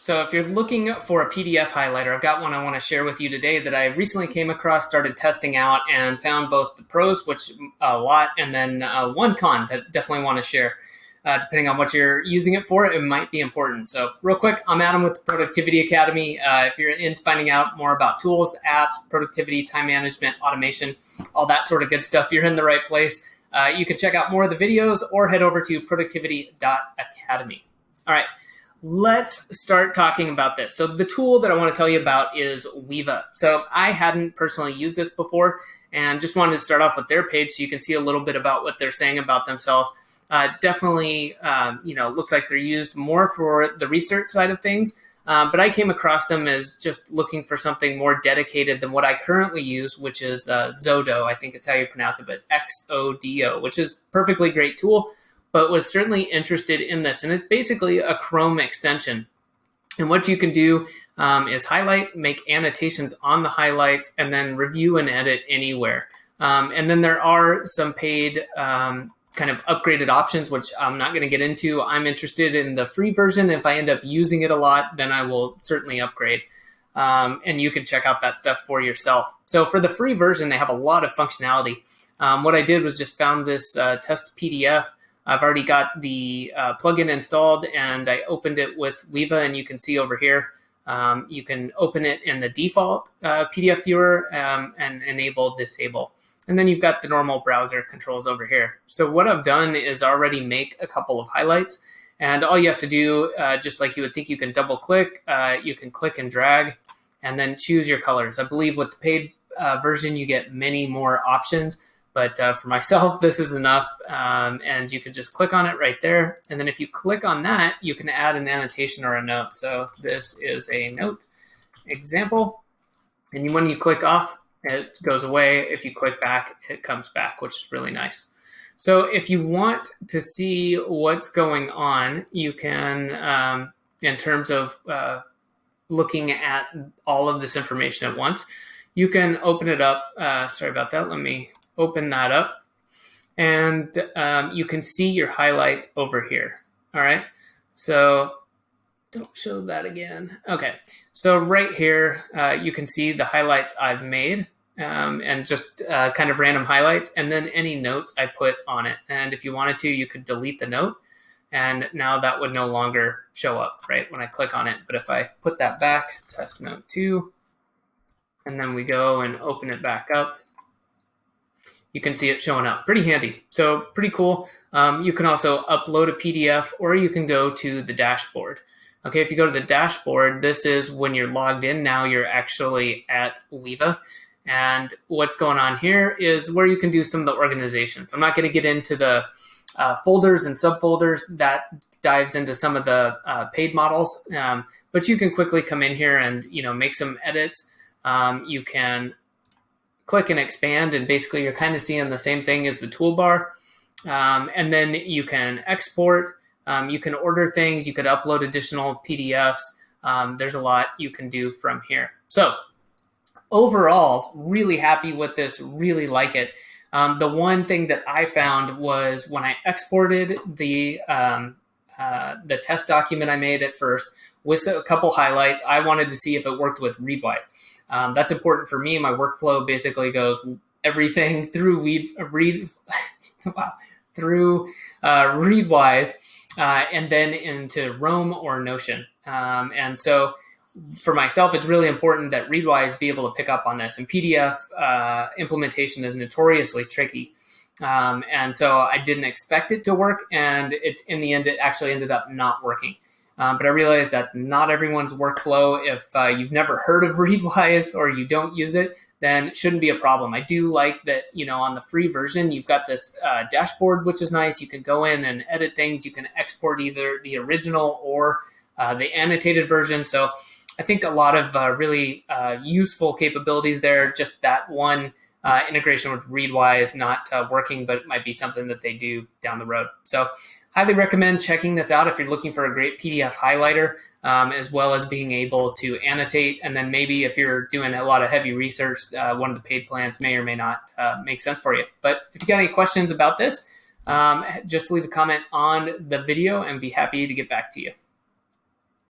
So if you're looking for a PDF highlighter, I've got one I want to share with you today that I recently came across, started testing out, and found both the pros, which a lot, and then one con that definitely want to share. Depending on what you're using it for, it might be important. So real quick, I'm Adam with the Productivity Academy. If you're into finding out more about tools, apps, productivity, time management, automation, all that sort of good stuff, you're in the right place. You can check out more of the videos or head over to productivity.academy. All right. Let's start talking about this. So the tool that I want to tell you about is Weava. So I hadn't personally used this before and just wanted to start off with their page so you can see a little bit about what they're saying about themselves. Definitely, looks like they're used more for the research side of things. But I came across them as just looking for something more dedicated than what I currently use, which is XODO. I think it's how you pronounce it, but XODO, which is a perfectly great tool, but was certainly interested in this. And it's basically a Chrome extension. And what you can do is highlight, make annotations on the highlights, and then review and edit anywhere. And then there are some paid kind of upgraded options, which I'm not going to get into. I'm interested in the free version. If I end up using it a lot, then I will certainly upgrade. And you can check out that stuff for yourself. So for the free version, they have a lot of functionality. What I did was just found this test PDF. I've already got the plugin installed, and I opened it with Weava, and you can see over here, you can open it in the default PDF viewer and enable, disable. And then you've got the normal browser controls over here. So what I've done is already make a couple of highlights, and all you have to do, just like you would think, you can double click, you can click and drag, and then choose your colors. I believe with the paid version, you get many more options. But for myself, this is enough, and you can just click on it right there. And then if you click on that, you can add an annotation or a note. So this is a note example. And when you click off, it goes away. If you click back, it comes back, which is really nice. So if you want to see what's going on, you can, in terms of looking at all of this information at once, you can open it up. Sorry about that. Let me open that up, and you can see your highlights over here. All right, so don't show that again. Okay, so right here, you can see the highlights I've made, and just kind of random highlights, and then any notes I put on it. And if you wanted to, you could delete the note, and now that would no longer show up, right, when I click on it. But if I put that back, test note 2, and then we go and open it back up, you can see it showing up. Pretty handy. So pretty cool. You can also upload a PDF, or you can go to the dashboard. Okay, if you go to the dashboard, this is when you're logged in. Now you're actually at Weava. And what's going on here is where you can do some of the organizations. I'm not going to get into the folders and subfolders. That dives into some of the paid models. But you can quickly come in here and make some edits. You can click and expand, and basically you're kind of seeing the same thing as the toolbar. And then you can export, you can order things, you could upload additional PDFs. There's a lot you can do from here. So overall, really happy with this, really like it. The one thing that I found was when I exported the test document I made at first with a couple highlights, I wanted to see if it worked with Readwise. That's important for me. My workflow basically goes everything through Readwise, and then into Roam or Notion. And so for myself, it's really important that Readwise be able to pick up on this. And PDF implementation is notoriously tricky. And so I didn't expect it to work, and in the end, it actually ended up not working. But I realize that's not everyone's workflow. If you've never heard of Readwise or you don't use it, then it shouldn't be a problem. I do like that, on the free version, you've got this dashboard, which is nice. You can go in and edit things. You can export either the original or the annotated version. So I think a lot of really useful capabilities there. Just that one integration with Readwise not working, but it might be something that they do down the road. So highly recommend checking this out if you're looking for a great PDF highlighter, as well as being able to annotate. And then maybe if you're doing a lot of heavy research, one of the paid plans may or may not make sense for you. But if you got any questions about this, just leave a comment on the video and be happy to get back to you.